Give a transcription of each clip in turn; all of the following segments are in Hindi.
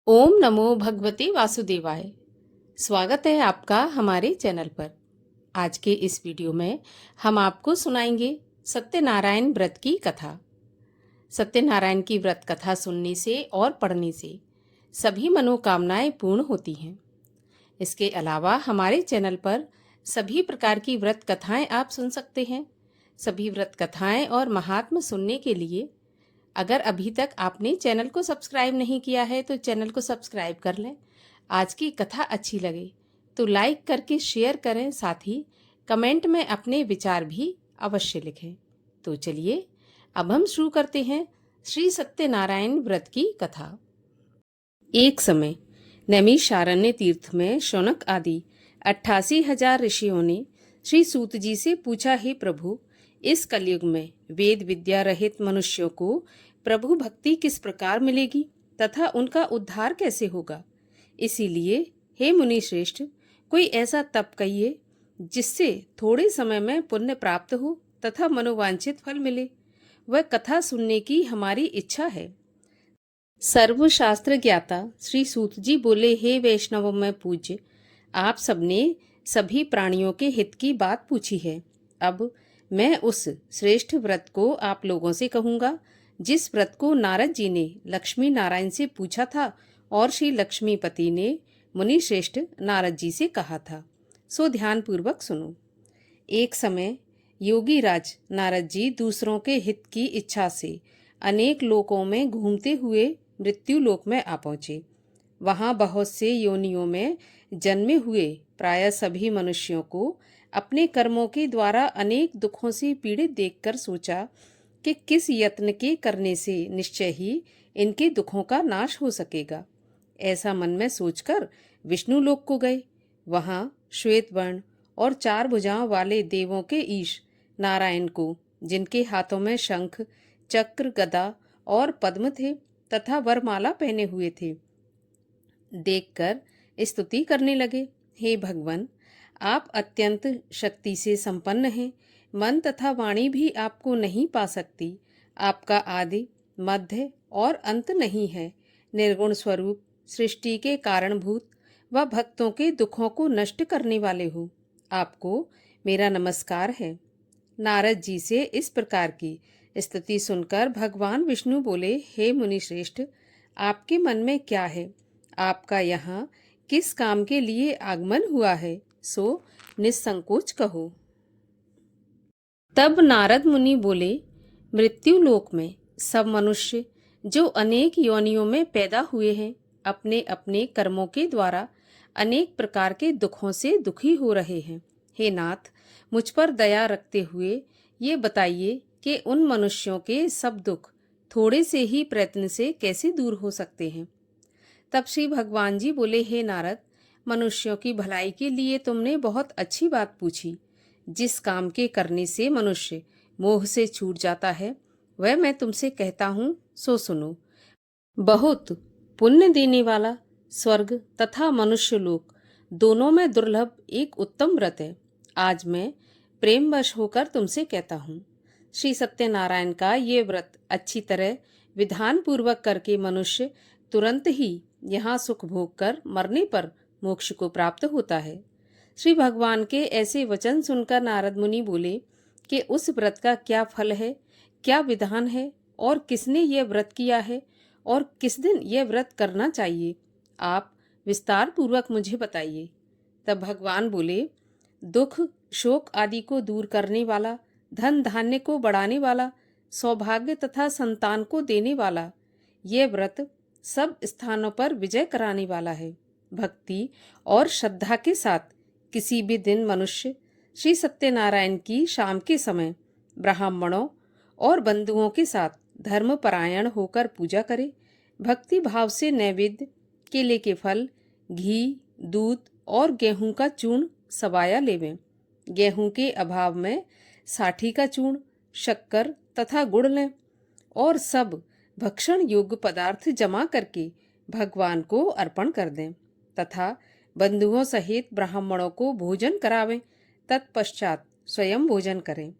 ओम नमो भगवते वासुदेवाय। स्वागत है आपका हमारे चैनल पर। आज के इस वीडियो में हम आपको सुनाएंगे सत्यनारायण व्रत की कथा। सत्यनारायण की व्रत कथा सुनने से और पढ़ने से सभी मनोकामनाएं पूर्ण होती हैं। इसके अलावा हमारे चैनल पर सभी प्रकार की व्रत कथाएं आप सुन सकते हैं। सभी व्रत कथाएं और महात्म सुनने के लिए अगर अभी तक आपने चैनल को सब्सक्राइब नहीं किया है तो चैनल को सब्सक्राइब कर लें। आज की कथा अच्छी लगे तो लाइक करके शेयर करें, साथ ही कमेंट में अपने विचार भी अवश्य लिखें। तो चलिए अब हम शुरू करते हैं श्री सत्यनारायण व्रत की कथा। एक समय नैमिषारण्य तीर्थ में शौनक आदि 88,000 ऋषियों ने श्री सूत जी से पूछा, हे प्रभु, इस कलयुग में वेद विद्या रहित मनुष्यों को प्रभु भक्ति किस प्रकार मिलेगी तथा उनका उद्धार कैसे होगा। इसीलिए हे मुनि श्रेष्ठ, कोई ऐसा तप कहिए जिससे थोड़े समय में पुण्य प्राप्त हो तथा मनोवांछित फल मिले। वह कथा सुनने की हमारी इच्छा है। सर्वशास्त्र ज्ञाता श्री सूत जी बोले, हे वैष्णव में पूज्य, आप सबने सभी प्राणियों के हित की बात पूछी है। अब मैं उस श्रेष्ठ व्रत को आप लोगों से कहूँगा जिस व्रत को नारद जी ने लक्ष्मी नारायण से पूछा था और श्री लक्ष्मीपति ने मुनि श्रेष्ठ नारद जी से कहा था। सो ध्यान पूर्वक सुनो। एक समय योगी राज नारद जी दूसरों के हित की इच्छा से अनेक लोकों में घूमते हुए मृत्यु लोक में आ पहुँचे। वहाँ बहुत से योनियों में जन्मे हुए प्राय सभी मनुष्यों को अपने कर्मों के द्वारा अनेक दुखों से पीड़ित देखकर सोचा कि किस यत्न के करने से निश्चय ही इनके दुखों का नाश हो सकेगा। ऐसा मन में सोचकर विष्णु लोक को गए। वहाँ श्वेत वर्ण और 4 भुजाओं वाले देवों के ईश नारायण को, जिनके हाथों में शंख, चक्र, गदा और पद्म थे तथा वरमाला पहने हुए थे, देखकर स्तुति करने लगे। हे भगवान, आप अत्यंत शक्ति से संपन्न हैं। मन तथा वाणी भी आपको नहीं पा सकती। आपका आदि, मध्य और अंत नहीं है। निर्गुण स्वरूप, सृष्टि के कारणभूत व भक्तों के दुखों को नष्ट करने वाले हो। आपको मेरा नमस्कार है। नारद जी से इस प्रकार की स्तुति सुनकर भगवान विष्णु बोले, हे मुनि श्रेष्ठ, आपके मन में क्या है? आपका यहाँ किस काम के लिए आगमन हुआ है, सो निसंकोच कहो। तब नारद मुनि बोले, मृत्यु लोक में सब मनुष्य जो अनेक योनियों में पैदा हुए हैं, अपने अपने कर्मों के द्वारा अनेक प्रकार के दुखों से दुखी हो रहे हैं। हे नाथ, मुझ पर दया रखते हुए ये बताइए कि उन मनुष्यों के सब दुख थोड़े से ही प्रयत्न से कैसे दूर हो सकते हैं। तब श्री भगवान जी बोले, हे नारद, मनुष्यों की भलाई के लिए तुमने बहुत अच्छी बात पूछी। जिस काम के करने से मनुष्य मोह से छूट जाता है वह मैं तुमसे कहता हूँ, सो सुनो। बहुत पुण्य देने वाला स्वर्ग तथा मनुष्य लोक दोनों में दुर्लभ एक उत्तम व्रत है। आज मैं प्रेमवश होकर तुमसे कहता हूँ। श्री सत्यनारायण का ये व्रत अच्छी तरह विधान पूर्वक करके मनुष्य तुरंत ही यहाँ सुख भोग कर मरने पर मोक्ष को प्राप्त होता है। श्री भगवान के ऐसे वचन सुनकर नारद मुनि बोले कि उस व्रत का क्या फल है, क्या विधान है और किसने यह व्रत किया है और किस दिन यह व्रत करना चाहिए, आप विस्तार पूर्वक मुझे बताइए। तब भगवान बोले, दुख शोक आदि को दूर करने वाला, धन धान्य को बढ़ाने वाला, सौभाग्य तथा संतान को देने वाला, यह व्रत सब स्थानों पर विजय कराने वाला है। भक्ति और श्रद्धा के साथ किसी भी दिन मनुष्य श्री सत्यनारायण की शाम के समय ब्राह्मणों और बंधुओं के साथ धर्मपरायण होकर पूजा करे। भक्ति भाव से नैवेद्य, केले के फल, घी, दूध और गेहूं का चूर्ण सवाया लेवें। गेहूं के अभाव में साठी का चूर्ण, शक्कर तथा गुड़ लें और सब भक्षण योग्य पदार्थ जमा करके भगवान को अर्पण कर दें तथा बंधुओं सहित ब्राह्मणों को भोजन करावें। तत्पश्चात स्वयं भोजन करें।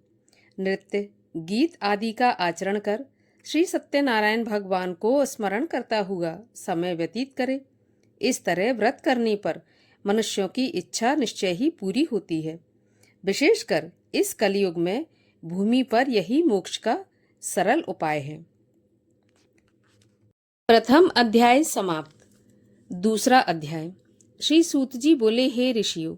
नृत्य, गीत आदि का आचरण कर श्री सत्यनारायण भगवान को स्मरण करता हुआ समय व्यतीत करे। इस तरह व्रत करने पर मनुष्यों की इच्छा निश्चय ही पूरी होती है। विशेषकर इस कलयुग में भूमि पर यही मोक्ष का सरल उपाय है। प्रथम अध्याय समाप्त। दूसरा अध्याय। श्री सूत जी बोले, हे ऋषियों,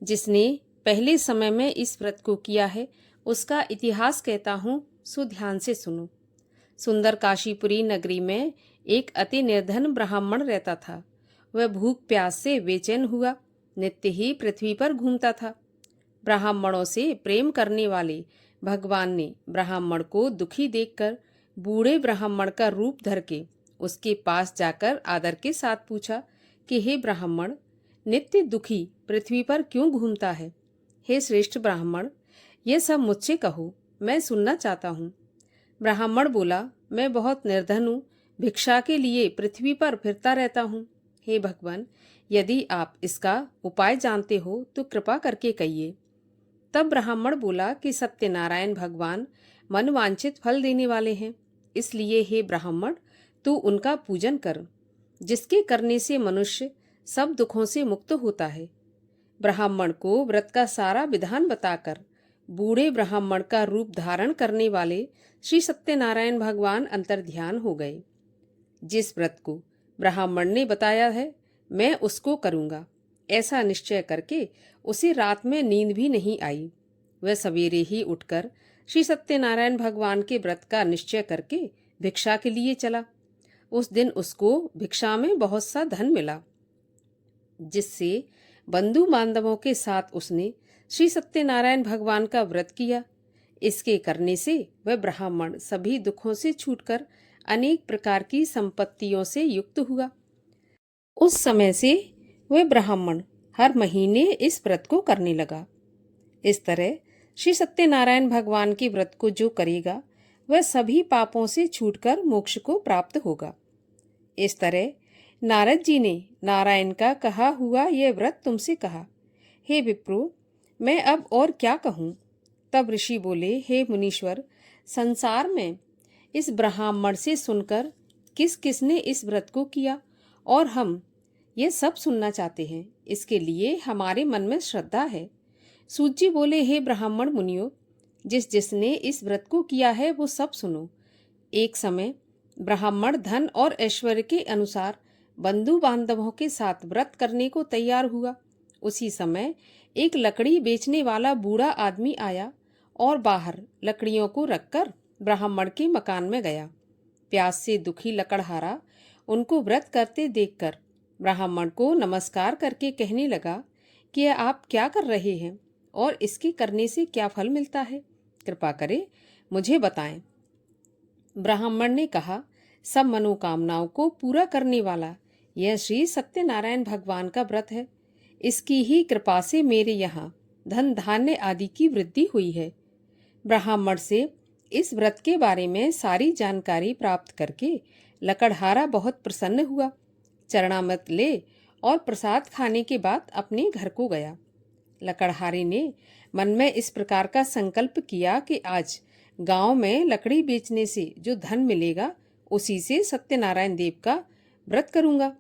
जिसने पहले समय में इस व्रत को किया है उसका इतिहास कहता हूँ, सो ध्यान से सुनो। सुंदर काशीपुरी नगरी में एक अति निर्धन ब्राह्मण रहता था। वह भूख प्यास से बेचैन हुआ नित्य ही पृथ्वी पर घूमता था। ब्राह्मणों से प्रेम करने वाले भगवान ने ब्राह्मण को दुखी देखकर बूढ़े ब्राह्मण का रूप धर के उसके पास जाकर आदर के साथ पूछा कि हे ब्राह्मण, नित्य दुखी पृथ्वी पर क्यों घूमता है? हे श्रेष्ठ ब्राह्मण, यह सब मुझसे कहो, मैं सुनना चाहता हूँ। ब्राह्मण बोला, मैं बहुत निर्धन हूँ, भिक्षा के लिए पृथ्वी पर फिरता रहता हूँ। हे भगवान, यदि आप इसका उपाय जानते हो तो कृपा करके कहिए। तब ब्राह्मण बोला कि सत्यनारायण भगवान मनवांछित फल देने वाले हैं, इसलिए हे ब्राह्मण, तू उनका पूजन कर, जिसके करने से मनुष्य सब दुखों से मुक्त होता है। ब्राह्मण को व्रत का सारा विधान बताकर बूढ़े ब्राह्मण का रूप धारण करने वाले श्री सत्यनारायण भगवान अंतर्ध्यान हो गए। जिस व्रत को ब्राह्मण ने बताया है मैं उसको करूंगा, ऐसा निश्चय करके उसे रात में नींद भी नहीं आई। वह सवेरे ही उठकर श्री सत्यनारायण भगवान के व्रत का निश्चय करके भिक्षा के लिए चला। उस दिन उसको भिक्षा में बहुत सा धन मिला, जिससे बंधु बांधवों के साथ उसने श्री सत्यनारायण भगवान का व्रत किया। इसके करने से वह ब्राह्मण सभी दुखों से छूटकर अनेक प्रकार की संपत्तियों से युक्त हुआ। उस समय से वह ब्राह्मण हर महीने इस व्रत को करने लगा। इस तरह श्री सत्यनारायण भगवान के व्रत को जो करेगा वह सभी पापों से छूटकर मोक्ष को प्राप्त होगा। इस तरह नारद जी ने नारायण का कहा हुआ यह व्रत तुमसे कहा। हे विप्रो, मैं अब और क्या कहूँ? तब ऋषि बोले, हे मुनीश्वर, संसार में इस ब्राह्मण से सुनकर किस किसने इस व्रत को किया और हम ये सब सुनना चाहते हैं, इसके लिए हमारे मन में श्रद्धा है। सूत जी बोले, हे ब्राह्मण मुनियों, जिसने इस व्रत को किया है वो सब सुनो। एक समय ब्राह्मण धन और ऐश्वर्य के अनुसार बंधु बांधवों के साथ व्रत करने को तैयार हुआ। उसी समय एक लकड़ी बेचने वाला बूढ़ा आदमी आया और बाहर लकड़ियों को रखकर ब्राह्मण के मकान में गया। प्यास से दुखी लकड़हारा उनको व्रत करते देखकर ब्राह्मण को नमस्कार करके कहने लगा कि आप क्या कर रहे हैं और इसके करने से क्या फल मिलता है, कृपा करे मुझे बताएं। ब्राह्मण ने कहा, सब मनोकामनाओं को पूरा करने वाला यह श्री सत्यनारायण भगवान का व्रत है। इसकी ही कृपा से मेरे यहाँ धन धान्य आदि की वृद्धि हुई है। ब्राह्मण से इस व्रत के बारे में सारी जानकारी प्राप्त करके लकड़हारा बहुत प्रसन्न हुआ। चरणामृत ले और प्रसाद खाने के बाद अपने घर को गया। लकड़हारे ने मन में इस प्रकार का संकल्प किया कि आज गांव में लकड़ी बेचने से जो धन मिलेगा उसी से सत्यनारायण देव का व्रत करूंगा।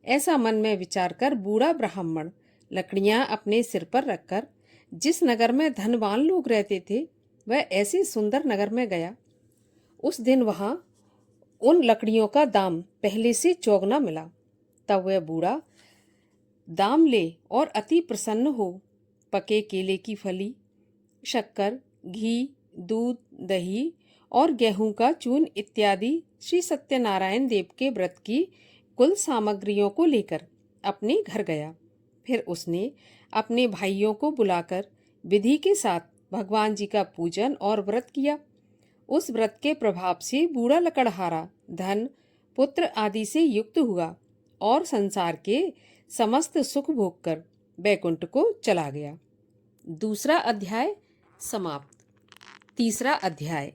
ऐसा मन में विचार कर बूढ़ा ब्राह्मण लकड़ियां अपने सिर पर रखकर जिस नगर में धनवान लोग रहते थे वह ऐसे सुंदर नगर में गया। उस दिन वहां उन लकड़ियों का दाम पहले से चौगुना मिला। तब वह बूढ़ा दाम ले और अति प्रसन्न हो पके केले की फली, शक्कर, घी, दूध, दही और गेहूं का चून इत्यादि श्री सत्यनारायण देव के व्रत की कुल सामग्रियों को लेकर अपने घर गया। फिर उसने अपने भाइयों को बुलाकर विधि के साथ भगवान जी का पूजन और व्रत किया। उस व्रत के प्रभाव से बूढ़ा लकड़हारा धन, पुत्र आदि से युक्त हुआ और संसार के समस्त सुख भोग कर बैकुंठ को चला गया। दूसरा अध्याय समाप्त। तीसरा अध्याय।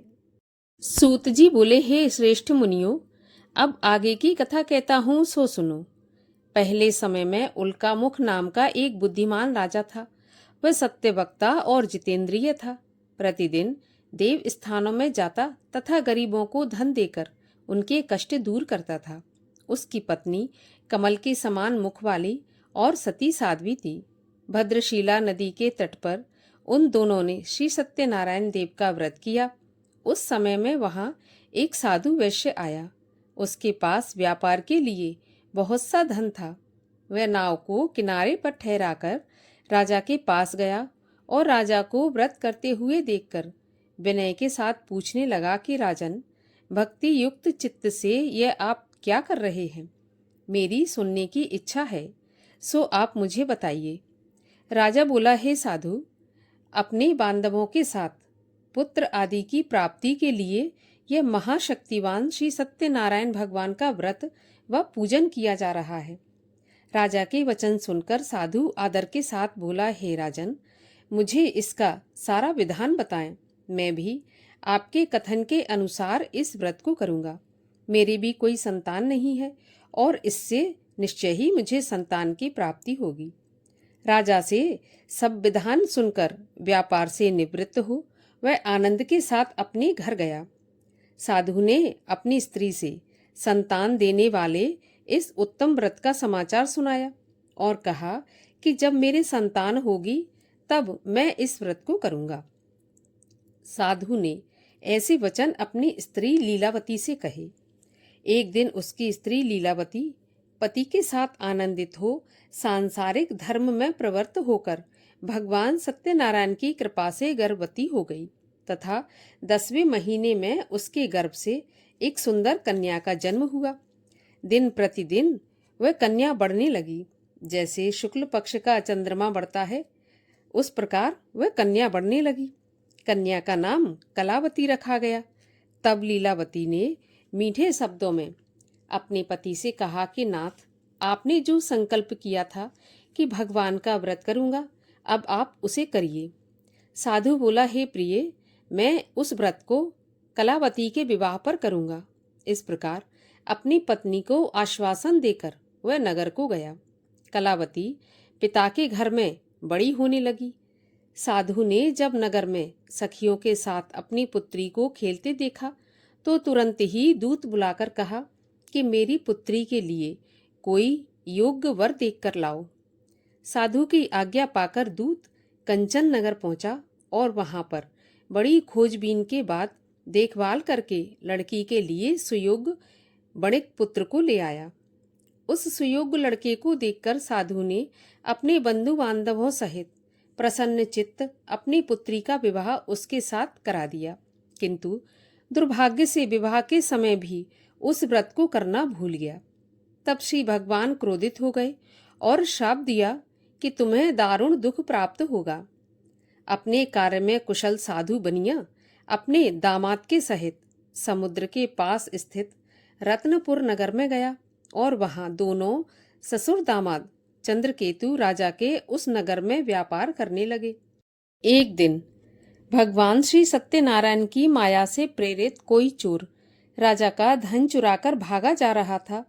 सूत जी बोले, हे श्रेष्ठ मुनियों, अब आगे की कथा कहता हूँ, सो सुनो। पहले समय में उल्कामुख नाम का एक बुद्धिमान राजा था। वह सत्यवक्ता और जितेंद्रिय था। प्रतिदिन देव स्थानों में जाता तथा गरीबों को धन देकर उनके कष्ट दूर करता था। उसकी पत्नी कमल के समान मुख वाली और सती साध्वी थी। भद्रशिला नदी के तट पर उन दोनों ने श्री सत्यनारायण देव का व्रत किया। उस समय में वहां एक साधु वैश्य आया। उसके पास व्यापार के लिए बहुत सा धन था। वह नाव को किनारे पर ठहराकर राजा के पास गया और राजा को व्रत करते हुए देखकर विनय के साथ पूछने लगा कि राजन, भक्ति युक्त चित्त से यह आप क्या कर रहे हैं? मेरी सुनने की इच्छा है, सो आप मुझे बताइए। राजा बोला, हे साधु, अपने बांधवों के साथ पुत्र आदि की प्राप्ति के लिए यह महाशक्तिवान श्री सत्यनारायण भगवान का व्रत व पूजन किया जा रहा है। राजा के वचन सुनकर साधु आदर के साथ बोला, हे राजन, मुझे इसका सारा विधान बताएं। मैं भी आपके कथन के अनुसार इस व्रत को करूंगा। मेरी भी कोई संतान नहीं है और इससे निश्चय ही मुझे संतान की प्राप्ति होगी। राजा से सब विधान सुनकर व्यापार से निवृत्त हो वह आनंद के साथ अपने घर गया। साधु ने अपनी स्त्री से संतान देने वाले इस उत्तम व्रत का समाचार सुनाया और कहा कि जब मेरे संतान होगी तब मैं इस व्रत को करूंगा। साधु ने ऐसे वचन अपनी स्त्री लीलावती से कहे। एक दिन उसकी स्त्री लीलावती पति के साथ आनंदित हो सांसारिक धर्म में प्रवृत्त होकर भगवान सत्यनारायण की कृपा से गर्भवती हो गई तथा 10वें महीने में उसके गर्भ से एक सुंदर कन्या का जन्म हुआ। दिन प्रतिदिन वह कन्या बढ़ने लगी। जैसे शुक्ल पक्ष का चंद्रमा बढ़ता है, उस प्रकार वह कन्या बढ़ने लगी। कन्या का नाम कलावती रखा गया। तब लीलावती ने मीठे शब्दों में अपने पति से कहा कि नाथ, आपने जो संकल्प किया था कि भगवान का व्रत करूंगा, अब आप उसे करिए। साधु बोला, हे प्रिय, मैं उस व्रत को कलावती के विवाह पर करूंगा। इस प्रकार अपनी पत्नी को आश्वासन देकर वह नगर को गया। कलावती पिता के घर में बड़ी होने लगी। साधु ने जब नगर में सखियों के साथ अपनी पुत्री को खेलते देखा तो तुरंत ही दूत बुलाकर कहा कि मेरी पुत्री के लिए कोई योग्य वर देखकर लाओ। साधु की आज्ञा पाकर दूत कंचन नगर पहुंचा और वहां पर बड़ी खोजबीन के बाद देखभाल करके लड़की के लिए सुयोग्य बणिक पुत्र को ले आया। उस सुयोग्य लड़के को देखकर साधु ने अपने बंधु बांधवों सहित प्रसन्न चित्त अपनी पुत्री का विवाह उसके साथ करा दिया। किंतु दुर्भाग्य से विवाह के समय भी उस व्रत को करना भूल गया। तब श्री भगवान क्रोधित हो गए और शाप दिया कि तुम्हें दारुण दुख प्राप्त होगा। अपने कार्य में कुशल साधु बनिया अपने दामाद के सहित समुद्र के पास स्थित रत्नपुर नगर में गया और वहां दोनों ससुर दामाद चंद्रकेतु राजा के उस नगर में व्यापार करने लगे। एक दिन भगवान श्री सत्यनारायण की माया से प्रेरित कोई चोर राजा का धन चुराकर भागा जा रहा था,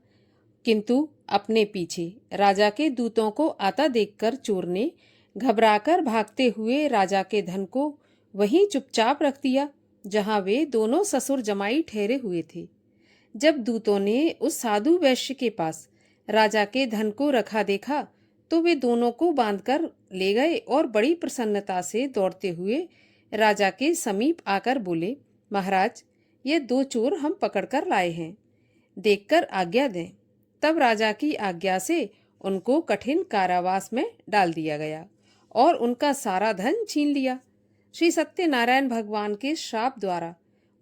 किंतु अपने पीछे राजा के दूतों को आता देखकर चोर ने घबराकर भागते हुए राजा के धन को वहीं चुपचाप रख दिया जहां वे दोनों ससुर जमाई ठहरे हुए थे। जब दूतों ने उस साधु वैश्य के पास राजा के धन को रखा देखा तो वे दोनों को बांधकर ले गए और बड़ी प्रसन्नता से दौड़ते हुए राजा के समीप आकर बोले, महाराज, ये 2 चोर हम पकड़कर लाए हैं, देखकर आज्ञा दें। तब राजा की आज्ञा से उनको कठिन कारावास में डाल दिया गया और उनका सारा धन छीन लिया। श्री सत्यनारायण भगवान के श्राप द्वारा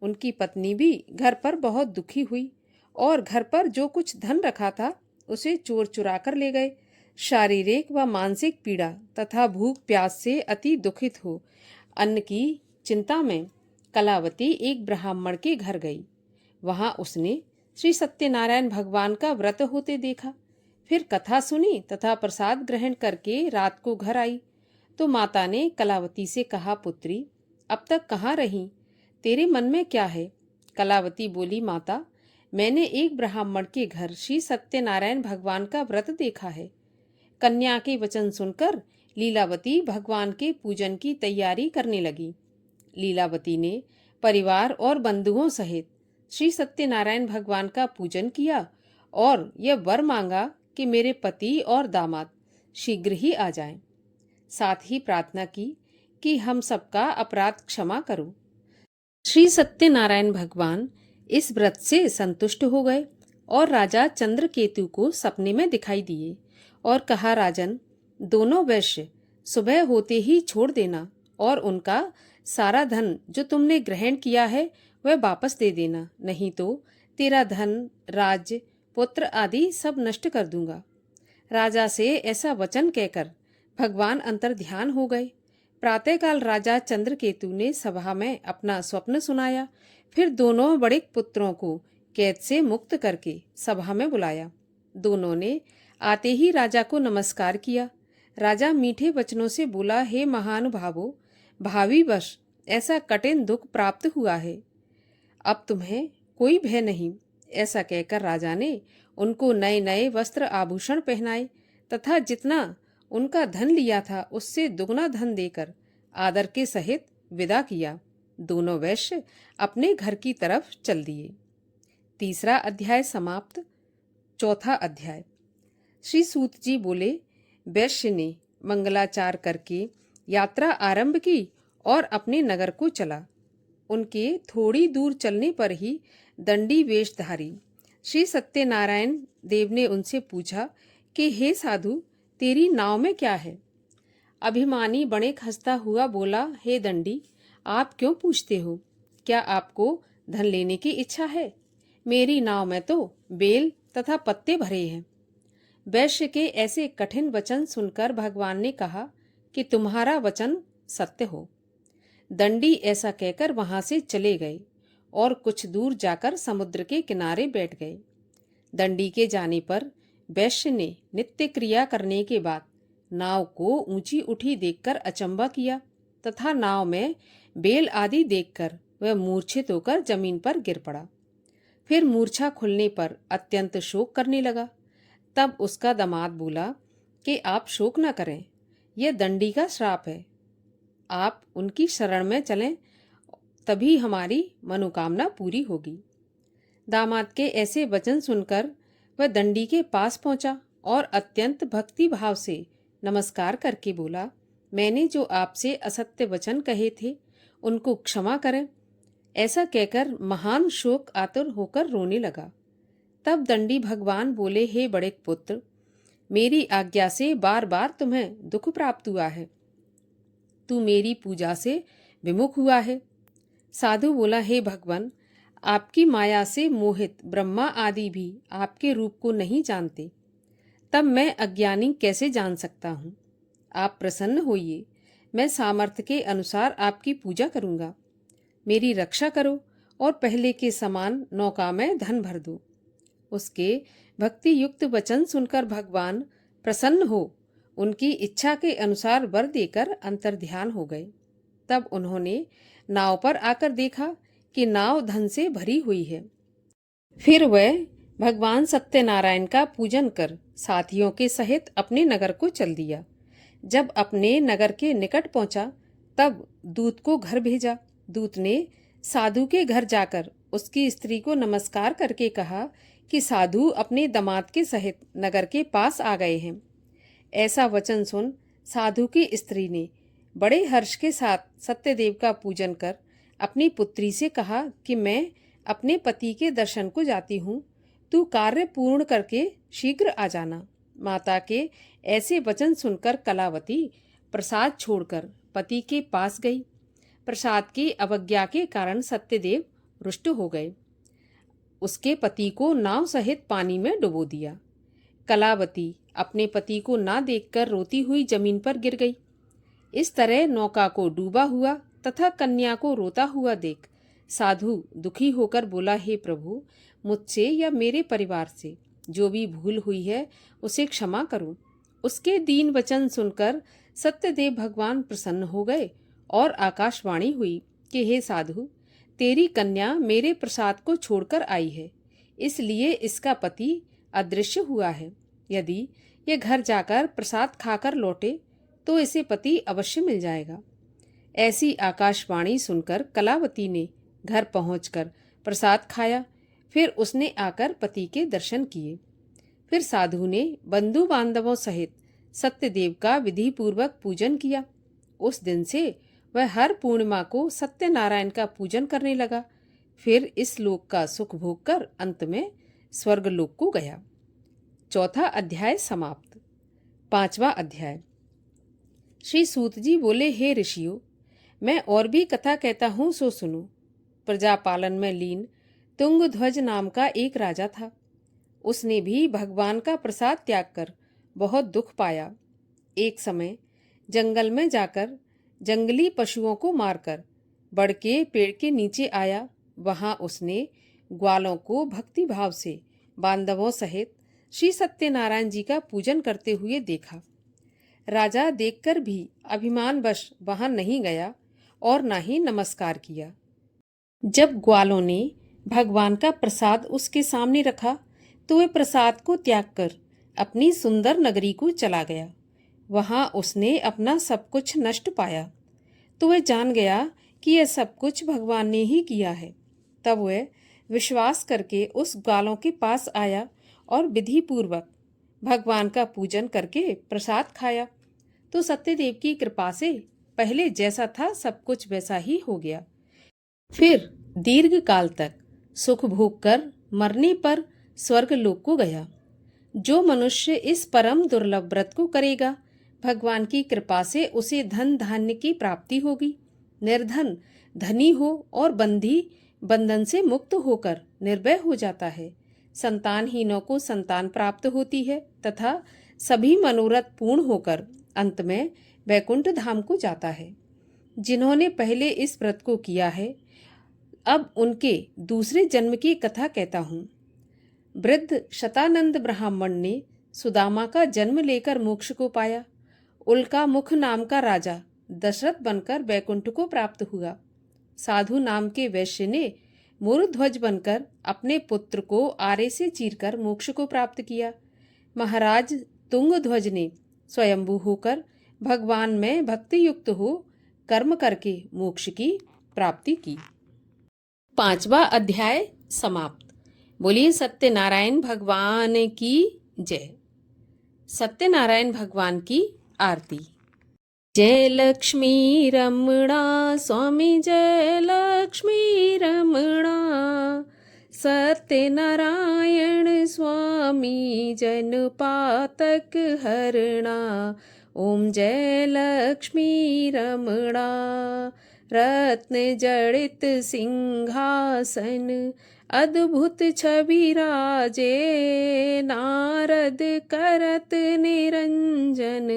उनकी पत्नी भी घर पर बहुत दुखी हुई और घर पर जो कुछ धन रखा था उसे चोर चुरा कर ले गए। शारीरिक व मानसिक पीड़ा तथा भूख प्यास से अति दुखित हो अन्न की चिंता में कलावती एक ब्राह्मण के घर गई। वहां उसने श्री सत्यनारायण भगवान का व्रत होते देखा। फिर कथा सुनी तथा प्रसाद ग्रहण करके रात को घर आई तो माता ने कलावती से कहा, पुत्री, अब तक कहाँ रही? तेरे मन में क्या है? कलावती बोली, माता, मैंने एक ब्राह्मण के घर श्री सत्यनारायण भगवान का व्रत देखा है। कन्या के वचन सुनकर लीलावती भगवान के पूजन की तैयारी करने लगी। लीलावती ने परिवार और बंधुओं सहित श्री सत्यनारायण भगवान का पूजन किया और यह वर मांगा कि मेरे पति और दामाद शीघ्र ही आ जाएं। साथ ही प्रार्थना की कि हम सबका अपराध क्षमा करो। श्री सत्यनारायण भगवान इस व्रत से संतुष्ट हो गए और राजा चंद्रकेतु को सपने में दिखाई दिए और कहा, राजन, दोनों वैश्य सुबह होते ही छोड़ देना और उनका सारा धन जो तुमने ग्रहण किया है वह वापस दे देना, नहीं तो तेरा धन, राज्य, पुत्र आदि सब नष्ट कर दूंगा। राजा से ऐसा वचन कहकर भगवान अंतर्ध्यान हो गए। प्रातःकाल राजा चंद्रकेतु ने सभा में अपना स्वप्न सुनाया। फिर दोनों बड़े पुत्रों को कैद से मुक्त करके सभा में बुलाया। दोनों ने आते ही राजा को नमस्कार किया। राजा मीठे वचनों से बोला, हे महानुभावों, भावी वर्ष ऐसा कठिन दुख प्राप्त हुआ है, अब तुम्हें कोई भय नहीं। ऐसा कहकर राजा ने उनको नए नए वस्त्र आभूषण पहनाए तथा जितना उनका धन लिया था उससे दुगना धन देकर आदर के सहित विदा किया। दोनों वैश्य अपने घर की तरफ चल दिए। तीसरा अध्याय समाप्त। चौथा अध्याय। श्री सूत जी बोले, वैश्य ने मंगलाचार करके यात्रा आरंभ की और अपने नगर को चला। उनके थोड़ी दूर चलने पर ही दंडी वेशधारी श्री सत्यनारायण देव ने उनसे पूछा कि हे साधु, तेरी नाव में क्या है? अभिमानी बणेक हंसता हुआ बोला, हे दंडी, आप क्यों पूछते हो? क्या आपको धन लेने की इच्छा है? मेरी नाव में तो बेल तथा पत्ते भरे हैं। वैश्य के ऐसे कठिन वचन सुनकर भगवान ने कहा कि तुम्हारा वचन सत्य हो। दंडी ऐसा कहकर वहां से चले गए और कुछ दूर जाकर समुद्र के किनारे बैठ गए। दंडी के जाने पर वैश्य ने नित्य क्रिया करने के बाद नाव को ऊंची उठी देखकर अचंभा किया तथा नाव में बेल आदि देखकर वह मूर्छित होकर जमीन पर गिर पड़ा। फिर मूर्छा खुलने पर अत्यंत शोक करने लगा। तब उसका दामाद बोला कि आप शोक न करें, यह दंडी का श्राप है। आप उनकी शरण में चलें, तभी हमारी मनोकामना पूरी होगी। दामाद के ऐसे वचन सुनकर वह दंडी के पास पहुंचा और अत्यंत भक्ति भाव से नमस्कार करके बोला, मैंने जो आपसे असत्य वचन कहे थे उनको क्षमा करें। ऐसा कहकर महान शोक आतुर होकर रोने लगा। तब दंडी भगवान बोले, हे बड़े पुत्र, मेरी आज्ञा से बार बार तुम्हें दुख प्राप्त हुआ है। तू मेरी पूजा से विमुख हुआ है। साधु बोला, हे भगवान, आपकी माया से मोहित ब्रह्मा आदि भी आपके रूप को नहीं जानते, तब मैं अज्ञानी कैसे जान सकता हूँ? आप प्रसन्न होइए, मैं सामर्थ्य के अनुसार आपकी पूजा करूँगा। मेरी रक्षा करो और पहले के समान नौका में धन भर दो। उसके भक्ति युक्त वचन सुनकर भगवान प्रसन्न हो उनकी इच्छा के अनुसार वर देकर अंतर्ध्यान हो गए। तब उन्होंने नाव पर आकर देखा कि नाव धन से भरी हुई है। फिर वह भगवान सत्यनारायण का पूजन कर साथियों के सहित अपने नगर को चल दिया। जब अपने नगर के निकट पहुंचा तब दूत को घर भेजा। दूत ने साधु के घर जाकर उसकी स्त्री को नमस्कार करके कहा कि साधु अपने दामाद के सहित नगर के पास आ गए हैं। ऐसा वचन सुन साधु की स्त्री ने बड़े हर्ष के साथ सत्यदेव का पूजन कर अपनी पुत्री से कहा कि मैं अपने पति के दर्शन को जाती हूँ, तू कार्य पूर्ण करके शीघ्र आ जाना। माता के ऐसे वचन सुनकर कलावती प्रसाद छोड़कर पति के पास गई। प्रसाद की अवज्ञा के कारण सत्यदेव रुष्ट हो गए। उसके पति को नाव सहित पानी में डुबो दिया। कलावती अपने पति को ना देखकर रोती हुई जमीन पर गिर गई। इस तरह नौका को डूबा हुआ तथा कन्या को रोता हुआ देख साधु दुखी होकर बोला, हे प्रभु, मुझसे या मेरे परिवार से जो भी भूल हुई है उसे क्षमा करो। उसके दीन वचन सुनकर सत्यदेव भगवान प्रसन्न हो गए और आकाशवाणी हुई कि हे साधु, तेरी कन्या मेरे प्रसाद को छोड़कर आई है, इसलिए इसका पति अदृश्य हुआ है। यदि ये घर जाकर प्रसाद खाकर लौटे तो इसे पति अवश्य मिल जाएगा। ऐसी आकाशवाणी सुनकर कलावती ने घर पहुंचकर प्रसाद खाया। फिर उसने आकर पति के दर्शन किए। फिर साधु ने बंधु बांधवों सहित सत्यदेव का विधि पूर्वक पूजन किया। उस दिन से वह हर पूर्णिमा को सत्यनारायण का पूजन करने लगा। फिर इस लोक का सुख भोग कर अंत में स्वर्गलोक को गया। चौथा अध्याय समाप्त। पांचवा अध्याय। श्री सूत जी बोले, हे ऋषियों, मैं और भी कथा कहता हूं, सो सुनो। प्रजापालन में लीन तुंगध्वज नाम का एक राजा था। उसने भी भगवान का प्रसाद त्याग कर बहुत दुख पाया। एक समय जंगल में जाकर जंगली पशुओं को मारकर बड़ के पेड़ के नीचे आया। वहां उसने ग्वालों को भक्ति भाव से बांधवों सहित श्री सत्यनारायण जी का पूजन करते हुए देखा। राजा देखकर भी अभिमानवश वहां नहीं गया और न ही नमस्कार किया। जब ग्वालों ने भगवान का प्रसाद उसके सामने रखा तो वह प्रसाद को त्याग कर अपनी सुंदर नगरी को चला गया। वहां उसने अपना सब कुछ नष्ट पाया तो वह जान गया कि यह सब कुछ भगवान ने ही किया है। तब वह विश्वास करके उस ग्वालों के पास आया और विधि पूर्वक भगवान का पूजन करके प्रसाद खाया तो सत्यदेव की कृपा से पहले जैसा था सब कुछ वैसा ही हो गया। फिर दीर्घ काल तक सुख भोग कर मरने पर स्वर्गलोक को गया। जो मनुष्य इस परम दुर्लभ व्रत को करेगा, भगवान की कृपा से उसे धन धान्य की प्राप्ति होगी। निर्धन धनी हो और बंधी बंधन से मुक्त होकर निर्भय हो जाता है। संतानहीनों को संतान प्राप्त होती है तथा सभी मनोरथ पूर्ण होकर अंत में वैकुंठ धाम को जाता है। जिन्होंने पहले इस व्रत को किया है, अब उनके दूसरे जन्म की कथा कहता हूँ। वृद्ध शतानंद ब्राह्मण ने सुदामा का जन्म लेकर मोक्ष को पाया। उल्का मुख नाम का राजा दशरथ बनकर वैकुंठ को प्राप्त हुआ। साधु नाम के वैश्य ने मोरध्वज बनकर अपने पुत्र को आरे से चीरकर मोक्ष को प्राप्त किया। महाराज तुंगध्वज ने स्वयंभू होकर भगवान में भक्ति युक्त हो कर्म करके मोक्ष की प्राप्ति की। पांचवा अध्याय समाप्त। बोलिए सत्यनारायण भगवान की जय। सत्यनारायण भगवान की आरती। जय लक्ष्मी रमणा स्वामी, जय लक्ष्मी रमणा। सत्यनारायण स्वामी जन पातक हरणा। ओम जय लक्ष्मी रमणा। रत्न जड़ित सिंहासन अद्भुत छवि राजे। नारद करत निरंजन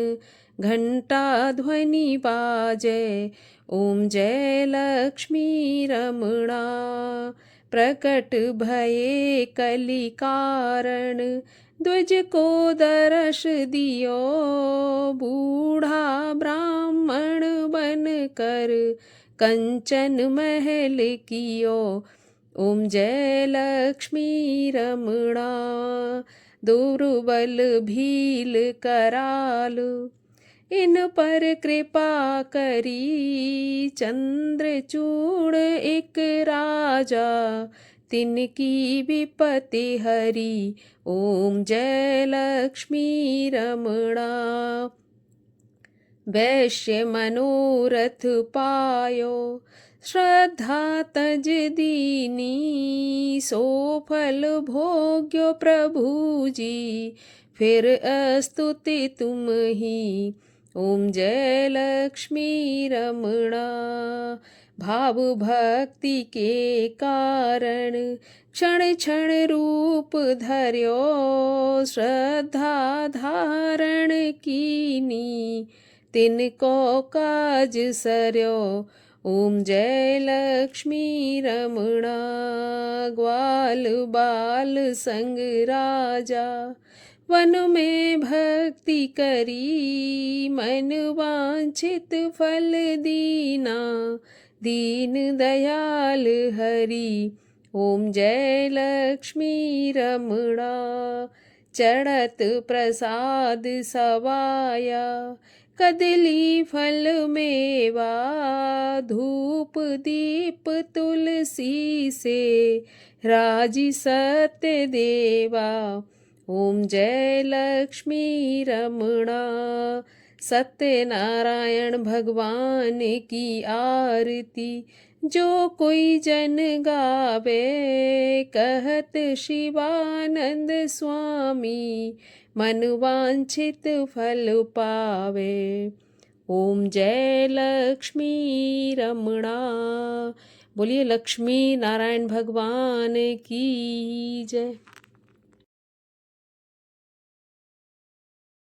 घंटा ध्वनि बाजे। ओम जय लक्ष्मी रमणा। प्रकट भये कलि कारण द्विज को दर्श दियो। बूढ़ा ब्राह्मण बन कर कंचन महल कियो। ओम जय लक्ष्मी रमणा। दुर्बल भील कराल इन पर कृपा करी। चंद्रचूड़ एक राजा तिनकी विपत्ति हरी। ओम जय लक्ष्मी रमणा। वैश्य मनोरथ पायो श्रद्धा तज दीनी। सो फल भोग्यो प्रभु जी फिर स्तुति तुम ही। ओम जय लक्ष्मी रमणा। भाव भक्ति के कारण क्षण क्षण रूप धर्यो। श्रद्धा धारण कीनी तिनको काज सर्यो। ओम जय लक्ष्मी रमणा। ग्वाल बाल संग राजा वन में भक्ति करी। मन वांछित फल दीना दीन दयाल हरि। ओम जय लक्ष्मी रमणा। चढ़त प्रसाद सवाया कदली फल मेवा धूप दीप तुलसी से राजी सत्य देवा। ओम जय लक्ष्मी रमणा। सत्यनारायण भगवान की आरती जो कोई जन गावे, कहत शिवानंद स्वामी मन वांछित फल पावे। ओम जय लक्ष्मी रमणा। बोलिए लक्ष्मी नारायण भगवान की जय।